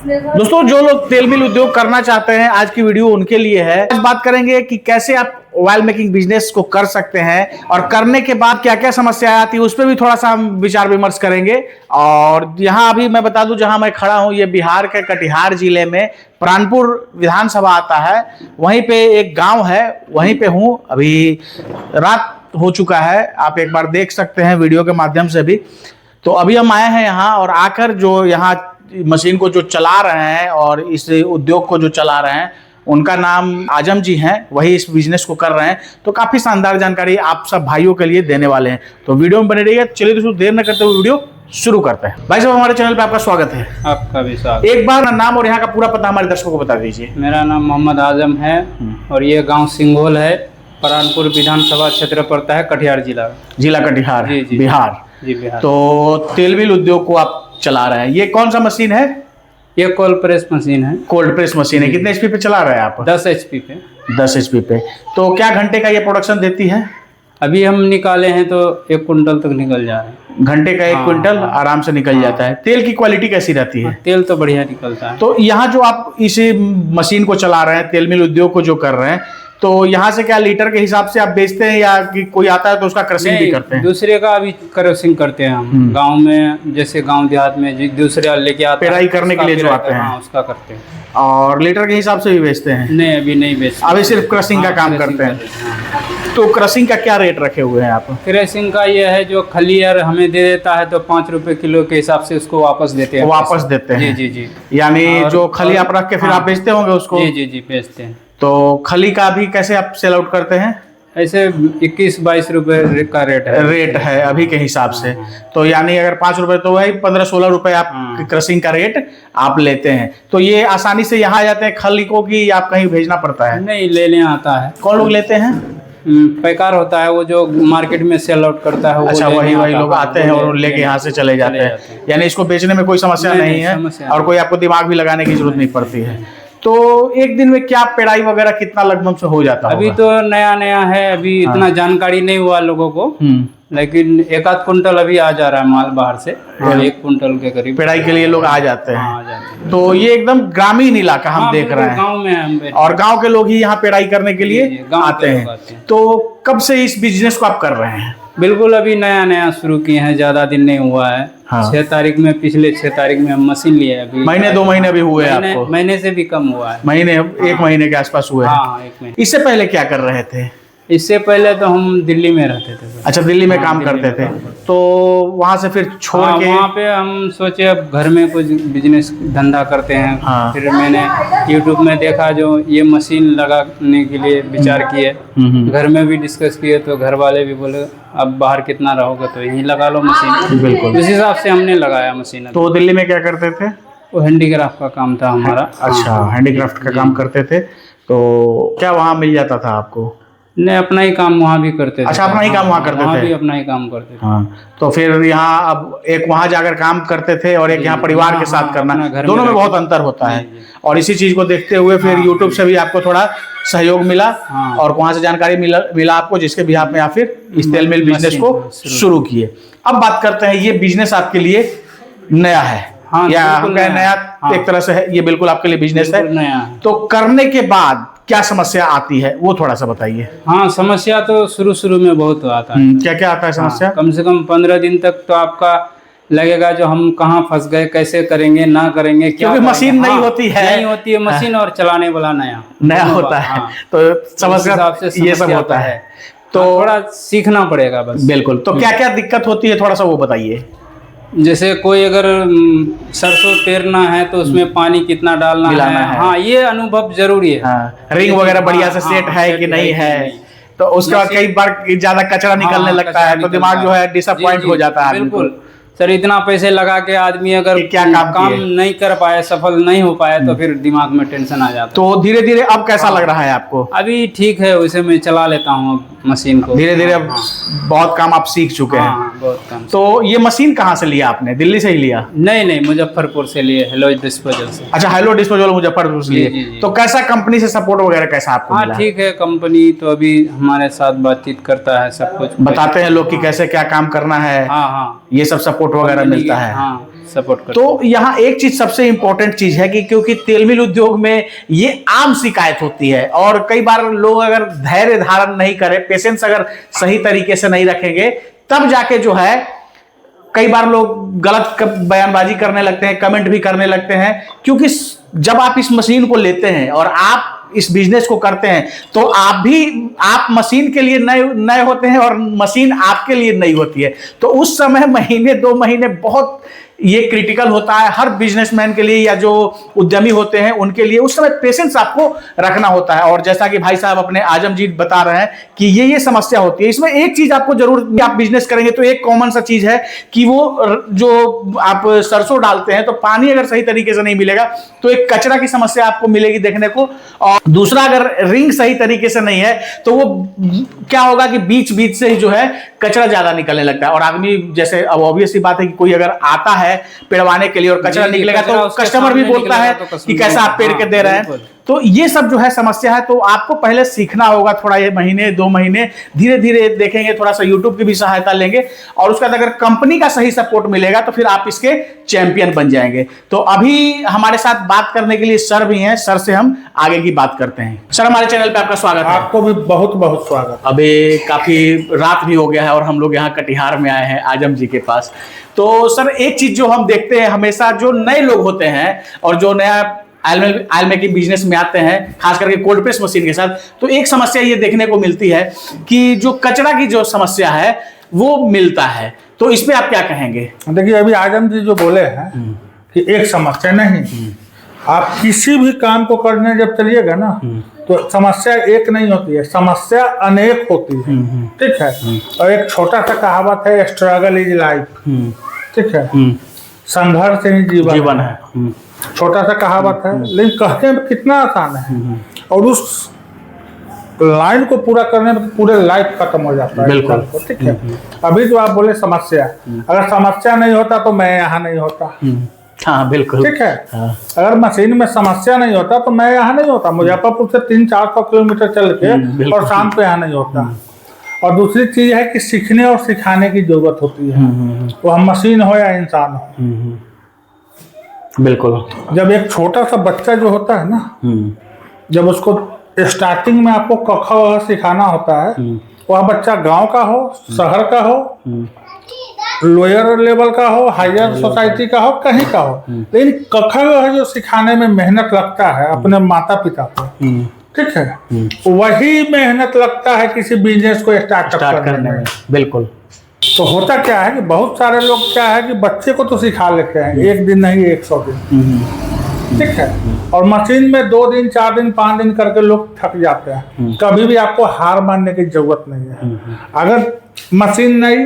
दोस्तों, जो लोग तेल मिल उद्योग करना चाहते हैं, आज की वीडियो उनके लिए है। आज बात करेंगे कि कैसे आप ऑयल मेकिंग बिजनेस को कर सकते हैं और करने के बाद क्या क्या समस्याएं आती है, उस पर भी थोड़ा सा हम विचार विमर्श करेंगे। और यहाँ अभी मैं बता दूं, जहां मैं खड़ा हूं, ये बिहार के कटिहार जिले में प्राणपुर विधानसभा आता है। वहीं पे एक गांव है, वहीं पे हूं। अभी रात हो चुका है, आप एक बार देख सकते हैं वीडियो के माध्यम से भी। तो अभी हम आए हैं यहाँ, और आकर जो यहाँ मशीन को जो चला रहे हैं और इस उद्योग को जो चला रहे हैं, उनका नाम आजम जी हैं। वही इस बिजनेस को कर रहे हैं। तो काफी शानदार जानकारी आप सब भाइयों के लिए देने वाले हैं, तो वीडियो में बने रहिए। चलिए दोस्तों, देर न करते हुए वीडियो शुरू करते हैं। भाई साहब, हमारे चैनल पे आपका स्वागत है। आपका भी स्वागत। एक बार नाम और यहाँ का पूरा पता हमारे दर्शकों को बता दीजिए। मेरा नाम मोहम्मद आजम है और ये गांव सिंघोल है, प्राणपुर विधानसभा क्षेत्र पड़ता है, कटिहार जिला कटिहार, जी, बिहार। जी, बिहार। तो तेल मिल उद्योग को आप चला रहे हैं। ये कौन सा मशीन है? ये कोल्ड प्रेस मशीन है। कोल्ड प्रेस मशीन है। कितने एचपी पे चला रहे हैं आप? 10 HP पे। 10 एचपी पे। तो क्या घंटे का ये प्रोडक्शन देती है? अभी हम निकाले हैं तो 1 कुंटल तक निकल जा रहे हैं। घंटे का 1 क्विंटल आराम से निकल जाता है। तेल की क्वालिटी कैसी रहती है? तेल तो बढ़िया निकलता है। तो यहाँ जो आप इस मशीन को चला रहे हैं, तेल मिल उद्योग को जो कर रहे हैं, तो यहाँ से क्या लीटर के हिसाब से आप बेचते हैं, या कि कोई आता है तो उसका क्रशिंग भी करते हैं? दूसरे का अभी क्रशिंग करते हैं हम। गांव में, जैसे गांव देहात में दूसरे लेके आते हैं, पेराई करने के लिए जो आते हैं, उसका करते हैं। और लीटर के हिसाब से भी बेचते हैं? नहीं, अभी नहीं बेचते, अभी सिर्फ क्रशिंग का काम करते हैं। तो क्रशिंग का क्या रेट रखे हुए हैं आप? क्रशिंग का ये है, जो खलियर हमें दे देता है तो 5 रुपए किलो के हिसाब से उसको वापस देते हैं। वापस देते हैं? जी, जी, जी। यानी जो खली आप रख के फिर आप बेचते होंगे उसको? जी, जी, जी, बेचते हैं। तो खली का भी कैसे आप सेल आउट करते हैं? ऐसे 21-22 रुपए का रेट है अभी के हिसाब से। तो यानी अगर 5 रुपए, तो वही 15-16 रुपए आप क्रशिंग का रेट आप लेते हैं। तो ये आसानी से यहाँ आ जाते हैं खली को, कि आप कहीं भेजना पड़ता है? नहीं, लेने आता है। कौन लोग लेते हैं? पैकार होता है, वो जो मार्केट में सेल आउट करता है। अच्छा, वही लोग आते हैं और लेके यहाँ से चले जाते हैं। यानी इसको बेचने में कोई समस्या नहीं है, और कोई आपको दिमाग भी लगाने की जरूरत नहीं पड़ती है। तो एक दिन में क्या पेड़ाई वगैरह कितना लगभग से हो जाता है? अभी तो नया है, अभी इतना जानकारी नहीं हुआ लोगों को, लेकिन 1-8 कुंटल अभी आ जा रहा है माल बाहर से। 1 कुंटल के करीब पेड़ाई के लिए लोग आ जाते हैं। आ जाते हैं। तो ये एकदम ग्रामीण इलाका हम देख रहे हैं, गांव में हम, और गांव के लोग ही यहाँ पेड़ाई करने के लिए आते हैं। तो कब से इस बिजनेस को आप कर रहे हैं? बिल्कुल अभी नया शुरू किए हैं, ज्यादा दिन नहीं हुआ है। 6 तारीख में, पिछले 6 तारीख में हम मशीन लिए। अभी महीने 2 महीने भी हुए आपको? महीने से भी कम हुआ है। महीने 1 महीने के आसपास हुए? हाँ, 1 महीने। इससे पहले क्या कर रहे थे? इससे पहले तो हम दिल्ली में रहते थे। अच्छा, दिल्ली में काम करते थे। तो वहाँ से फिर छोड़ के वहाँ पे हम सोचे अब घर में कुछ बिजनेस धंधा करते हैं। फिर मैंने YouTube में देखा, जो ये मशीन लगाने के लिए विचार किए, घर में भी डिस्कस किए, तो घर वाले भी बोले अब बाहर कितना रहोगे, तो यहीं लगा लो मशीन। बिल्कुल, उस हिसाब से हमने लगाया मशीन। तो दिल्ली में क्या करते थे? वो हैंडीक्राफ्ट का काम था हमारा। अच्छा, हैंडीक्राफ्ट का काम करते थे। तो क्या वहाँ मिल जाता था आपको? नहीं, अपना ही काम वहाँ भी करते थे। अच्छा, अपना ही काम वहाँ करते थे? भी अपना ही काम करते थे। हाँ, तो फिर यहाँ अब एक वहाँ जाकर काम करते थे और एक यहाँ परिवार के साथ करना, दोनों में बहुत अंतर होता है। और इसी चीज को देखते हुए फिर YouTube से भी आपको थोड़ा सहयोग मिला, और वहाँ से जानकारी मिला आपको, जिसके भी आप में आप फिर इस तेल मिल बिजनेस को शुरू किए। अब बात करते हैं, ये बिजनेस आपके लिए नया है? या नया एक तरह से है, ये बिल्कुल आपके लिए बिजनेस है नया। तो करने के बाद क्या समस्या आती है, वो थोड़ा सा बताइए। हाँ, समस्या तो शुरू में बहुत आता है। क्या क्या आता है समस्या? कम से कम 15 दिन तक तो आपका लगेगा, जो हम कहाँ फंस गए, कैसे करेंगे, ना करेंगे, क्या क्योंकि मशीन नहीं होती है मशीन, और चलाने वाला नया होता है। तो समस्या ये सब होता है, तो थोड़ा सीखना पड़ेगा बस। बिल्कुल। तो क्या क्या दिक्कत होती है, थोड़ा सा वो बताइए। जैसे कोई अगर सरसों पेरना है तो उसमें पानी कितना डालना है। हाँ, ये अनुभव जरूरी है। रिंग वगैरह बढ़िया से सेट है कि नहीं है, तो उसका कई बार ज्यादा कचरा निकलने लगता है, तो दिमाग जो है डिसअपॉइंट हो जाता है। बिल्कुल सर, इतना पैसे लगा के आदमी अगर क्या काम नहीं कर पाए, सफल नहीं हो पाए, तो फिर दिमाग में टेंशन आ जाता है। तो धीरे धीरे अब कैसा लग रहा है आपको? अभी ठीक है, वैसे मैं चला लेता हूँ मशीन को धीरे धीरे। अब बहुत काम आप सीख चुके हैं। बहुत काम। तो ये मशीन कहाँ से लिया आपने? दिल्ली से ही लिया? नहीं, मुजफ्फरपुर से लिए, हेलो डिस्पोजल से। अच्छा, हेलो डिस्पोजल मुजफ्फरपुर से लिए। तो कैसा कंपनी से सपोर्ट वगैरह कैसा आपको मिला? ठीक है, कंपनी तो अभी हमारे साथ बातचीत करता है, सब कुछ बताते हैं लोग कि कैसे क्या काम करना है। ये सब सपोर्ट वगैरह मिलता है। सपोर्ट करते तो यहाँ एक चीज सबसे इंपॉर्टेंट चीज है कि क्योंकि तेल मिल उद्योग में ये आम शिकायत होती है और कई बार लोग अगर धैर्य धारण नहीं करें, पेशेंस अगर सही तरीके से नहीं रखेंगे, तब जाके जो है कई बार लोग गलत बयानबाजी करने लगते हैं, कमेंट भी करने लगते हैं। क्योंकि जब आप इस मशीन को लेते हैं और आप इस बिजनेस को करते हैं तो आप मशीन के लिए नए होते हैं और मशीन आपके लिए नई होती है। तो उस समय महीने 2 महीने बहुत ये क्रिटिकल होता है हर बिजनेसमैन के लिए या जो उद्यमी होते हैं उनके लिए। उस समय पेशेंस आपको रखना होता है। और जैसा कि भाई साहब अपने आजम जी बता रहे हैं कि ये समस्या होती है। इसमें एक चीज आपको जरूर, आप बिजनेस करेंगे तो एक कॉमन सा चीज है कि वो जो आप सरसों डालते हैं तो पानी अगर सही तरीके से नहीं मिलेगा तो एक कचरा की समस्या आपको मिलेगी देखने को। और दूसरा, अगर रिंग सही तरीके से नहीं है तो वो क्या होगा कि बीच बीच से ही जो है कचरा ज्यादा निकलने लगता है। और आदमी, जैसे अब ऑब्वियस सी बात है कि कोई अगर आता है पेड़वाने के लिए और कचरा निकलेगा तो कस्टमर भी बोलता है कि कैसा आप पेड़ के दे रहे हैं। तो ये सब जो है समस्या है। तो आपको पहले सीखना होगा, थोड़ा ये महीने 2 महीने धीरे धीरे देखेंगे, थोड़ा सा यूट्यूब की भी सहायता लेंगे और उसके बाद अगर कंपनी का सही सपोर्ट मिलेगा तो फिर आप इसके चैंपियन बन जाएंगे। तो अभी हमारे साथ बात करने के लिए सर भी हैं, सर से हम आगे की बात करते हैं। सर, हमारे चैनल पे आपका स्वागत है। आपको भी बहुत बहुत स्वागत। अभी काफी रात भी हो गया है और हम लोग यहाँ कटिहार में आए हैं आजम जी के पास। तो सर, एक चीज जो हम देखते हैं हमेशा, जो नए लोग होते हैं और जो नया ऑयल मेकिंग बिजनेस में आते हैं, खास करके कोल्ड प्रेस मशीन के साथ, तो एक समस्या ये देखने को मिलती है कि जो कचरा की जो समस्या है वो मिलता है। तो इस पे आप क्या कहेंगे? देखिए, अभी आजम जी जो बोले हैं कि एक समस्या नहीं, आप किसी भी काम को करने जब चलिएगा ना तो समस्या एक नहीं होती है, समस्या अनेक होती है। ठीक है। और एक छोटा सा कहावत है, स्ट्रगल इज लाइफ। ठीक है। संघर्ष ही जीवन है। छोटा सा कहावत है लेकिन कहने में कितना आसान है और उस लाइन को पूरा करने में पूरे लाइफ खत्म हो जाता है। बिल्कुल। ठीक है। अभी जो आप बोले समस्या, अगर समस्या नहीं होता तो मैं यहाँ नहीं होता। हाँ, बिल्कुल। ठीक है। हाँ। अगर मशीन में समस्या नहीं होता तो मैं यहाँ नहीं होता, मुजफ्फरपुर से 300-400 किलोमीटर चल के और शाम पे यहाँ नहीं होता। और दूसरी चीज है कि सीखने और सिखाने की जरूरत होती है, वो हम मशीन हो या इंसान हो। बिल्कुल। जब एक छोटा सा बच्चा जो होता है ना, जब उसको स्टार्टिंग में आपको क ख सिखाना होता है, वह बच्चा गांव का हो, शहर का हो, लोअर लेवल का हो, हायर सोसाइटी का हो, कहीं का हो, लेकिन क ख जो सिखाने में मेहनत लगता है अपने माता पिता को, ठीक है, वही मेहनत लगता है किसी बिजनेस को स्टार्ट करने में। बिल्कुल। तो होता क्या है कि बहुत सारे लोग क्या है कि बच्चे को तो सिखा लेते हैं, एक दिन नहीं 100 दिन, ठीक है, और मशीन में 2 दिन 4 दिन 5 दिन करके लोग थक जाते हैं। कभी भी आपको हार मानने की जरूरत नहीं है। अगर मशीन नई,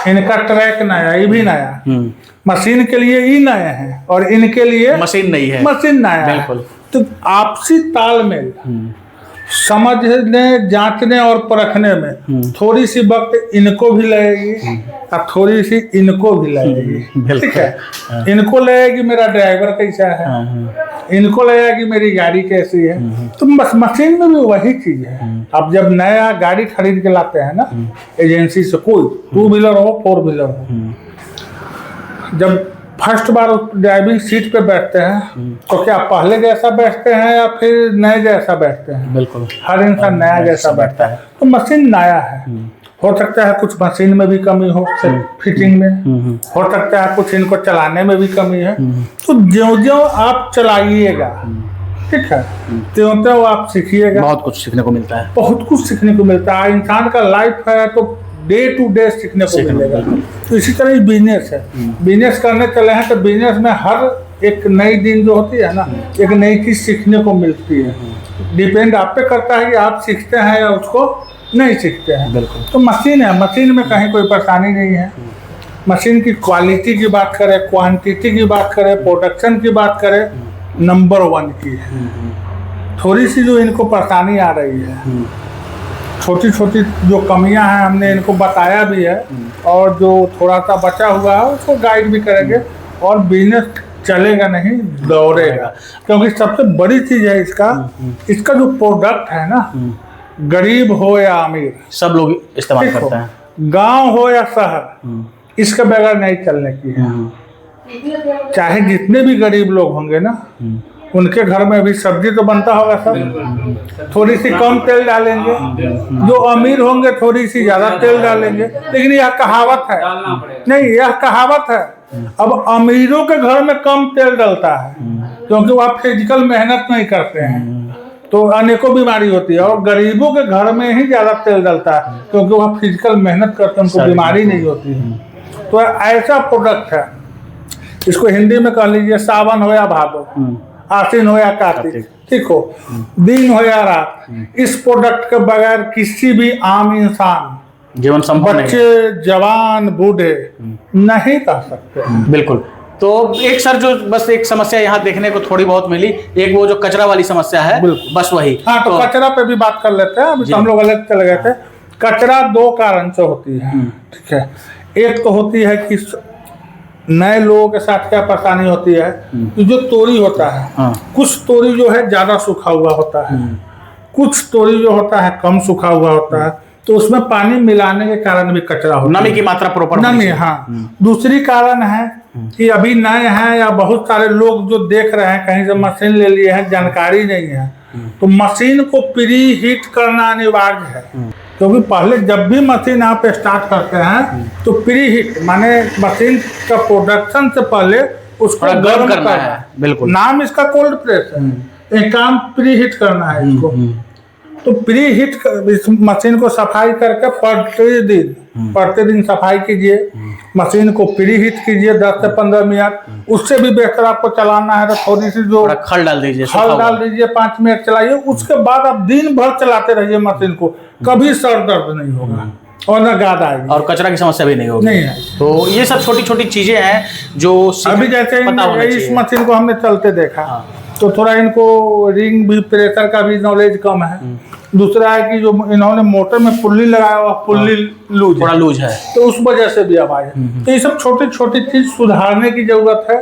इनका ट्रैक नया, ये भी नया, मशीन के लिए ये नए हैं और इनके लिए मशीन नहीं है, मशीन नया है। तो आपसी तालमेल, समझने, जांचने और परखने में थोड़ी सी वक्त इनको भी लगेगी और थोड़ी सी इनको भी लगेगी। ठीक है। इनको लगेगी मेरा ड्राइवर कैसा है, इनको लगेगी मेरी गाड़ी कैसी है। तो मशीन में भी वही चीज है। अब जब नया गाड़ी खरीद के लाते हैं ना एजेंसी से, कोई 2 व्हीलर हो 4 व्हीलर हो, जब फर्स्ट बार ड्राइविंग सीट पे बैठते हैं तो क्या पहले जैसा बैठते हैं या फिर नए जैसा बैठते हैं? बिल्कुल, हर इंसान नया जैसा बैठता है। तो मशीन नया है, हो सकता है कुछ मशीन में भी कमी हो, फिटिंग में, हो सकता है कुछ इनको चलाने में भी कमी है। तो ज्यों-ज्यों आप चलाइएगा, ठीक है, त्यों-त्यों आप सीखिएगा। बहुत कुछ सीखने को मिलता है, बहुत कुछ सीखने को मिलता है। इंसान का लाइफ है तो डे टू डे सीखने को मिलेगा। तो इसी तरह बिजनेस है, बिजनेस करने चले हैं तो बिजनेस में हर एक नई दिन जो होती है ना, एक नई चीज सीखने को मिलती है। डिपेंड आप पे करता है कि आप सीखते हैं या उसको नहीं सीखते हैं। बिल्कुल। तो मशीन है, मशीन में कहीं कोई परेशानी नहीं है। मशीन की क्वालिटी की बात करें, क्वांटिटी की बात करें, प्रोडक्शन की बात करें, नंबर 1 की है। थोड़ी सी जो इनको परेशानी आ रही है, छोटी छोटी जो कमियां हैं, हमने इनको बताया भी है और जो थोड़ा सा बचा हुआ है उसको गाइड भी करेंगे और बिजनेस चलेगा नहीं, दौड़ेगा। क्योंकि सबसे बड़ी चीज है इसका जो प्रोडक्ट है ना, गरीब हो या अमीर सब लोग इस्तेमाल करते हैं, गांव हो या शहर, इसके बगैर नहीं चलने की है। चाहे जितने भी गरीब लोग होंगे ना, उनके घर में भी सब्जी तो बनता होगा सब, थोड़ी सी कम तेल डालेंगे। जो अमीर होंगे थोड़ी सी ज्यादा तेल डालेंगे। लेकिन यह कहावत है, नहीं यह कहावत है, अब अमीरों के घर में कम तेल डलता है क्योंकि वह फिजिकल मेहनत नहीं करते हैं, तो अनेकों बीमारी होती है। और गरीबों के घर में ही ज्यादा तेल डलता है क्योंकि वह फिजिकल मेहनत करते हैं, उनको बीमारी नहीं होती है। तो ऐसा प्रोडक्ट है, इसको हिंदी में कह लीजिए सावन हो या भादो, आसीन हो या कार्तिक, ठीक हो, दिन हो या रात, इस प्रोडक्ट के बगैर किसी भी आम इंसान, जीवन संभव नहीं है। बच्चे, जवान, बूढ़े नहीं रह सकते। बिल्कुल। तो एक सर जो बस एक समस्या यहाँ देखने को थोड़ी बहुत मिली, एक वो जो कचरा वाली समस्या है, बस वही। हाँ, तो कचरा पे भी बात कर लेते हैं। अभी तो हम लोग अलग चले गए थे। कचरा दो कारण से होती है, ठीक है। एक तो होती है कि नए लोगों के साथ क्या परेशानी होती है कि जो तोरी होता है, कुछ तोरी जो है ज्यादा सूखा हुआ होता है, कुछ तोरी जो होता है कम सूखा हुआ होता है, तो उसमें पानी मिलाने के कारण भी कचरा होता है, नमी की मात्रा प्रॉपर नमी। हाँ, दूसरी कारण है कि अभी नए हैं या बहुत सारे लोग जो देख रहे हैं कहीं से मशीन ले लिए हैं, जानकारी नहीं है, तो मशीन को प्री हीट करना अनिवार्य है। क्योंकि पहले जब भी मशीन आप स्टार्ट करते हैं तो प्री हीट माने मशीन का प्रोडक्शन से पहले उसको गर्म करना है। बिल्कुल, नाम इसका कोल्ड प्रेस है, एक काम प्री हीट करना है इसको। तो प्री हीट इस मशीन को सफाई करके प्रतिदिन सफाई कीजिए, मशीन को प्री हीट कीजिए 10 से 15 मिनट। उससे भी बेहतर आपको चलाना है तो थोड़ी सी जो खल डाल दीजिए, 5 मिनट चलाइए। उसके बाद आप दिन भर चलाते रहिए मशीन को, कभी सर दर्द नहीं होगा और न गाद आएगी और कचरा की समस्या भी नहीं होगी। नहीं है। तो ये सब छोटी छोटी चीजें हैं जो अभी जैसे इस मशीन को हमने चलते देखा तो थोड़ा इनको रिंग भी, प्रेशर का भी नॉलेज कम है। दूसरा है कि जो इन्होंने मोटर में पुल्ली लगाया हुआ, पुल्ली लूज थोड़ा लूज है, तो उस वजह से भी आवाज है। तो ये सब छोटी छोटी चीज सुधारने की जरूरत है,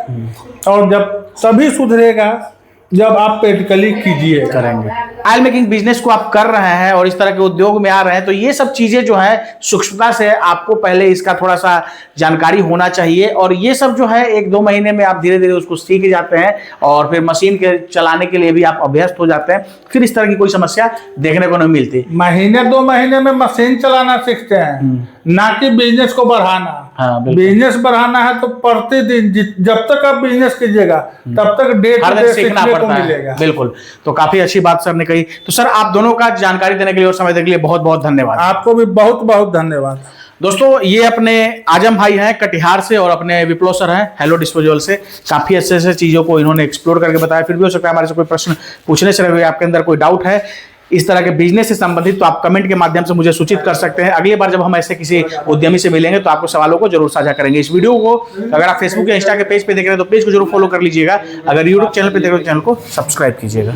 और जब तभी सुधरेगा जब आप प्रैक्टिकली कीजिए करेंगे। ऑयल मेकिंग बिजनेस को आप कर रहे हैं और इस तरह के उद्योग में आ रहे हैं, तो ये सब चीजें जो है सूक्ष्मता से आपको पहले इसका थोड़ा सा जानकारी होना चाहिए। और ये सब जो है 1-2 महीने में आप धीरे धीरे उसको सीख जाते हैं और फिर मशीन के चलाने के लिए भी आप अभ्यस्त हो जाते हैं, फिर इस तरह की कोई समस्या देखने को नहीं मिलती। 1-2 महीने में मशीन चलाना सीखते हैं, ना कि बिजनेस को बढ़ाना। बिजनेस बढ़ाना है तो प्रतिदिन जब तक आप बिजनेस कीजिएगा तब तक डे टू डे सीखने को मिलेगा। बिल्कुल, तो काफी अच्छी बात सर ने कही। तो सर आप दोनों का जानकारी देने के लिए और समय देने के लिए बहुत बहुत धन्यवाद। आपको भी बहुत बहुत धन्यवाद। दोस्तों, ये अपने आजम भाई हैं कटिहार से और अपने विप्लव सर हैं हेलो डिस्पोजल से। काफी अच्छे से चीजों को इन्होंने एक्सप्लोर करके बताया। फिर भी हो सकता है हमारे से कोई प्रश्न पूछने से रहे, आपके अंदर कोई डाउट है इस तरह के बिजनेस से संबंधित, तो आप कमेंट के माध्यम से मुझे सूचित कर सकते हैं। अगली बार जब हम ऐसे किसी उद्यमी से मिलेंगे तो आपको सवालों को जरूर साझा करेंगे। इस वीडियो को अगर आप फेसबुक या इंस्टा के पेज पे देख रहे हैं तो पेज को जरूर फॉलो कर लीजिएगा। अगर यूट्यूब चैनल पे देख रहे हो तो चैनल को सब्सक्राइब कीजिएगा।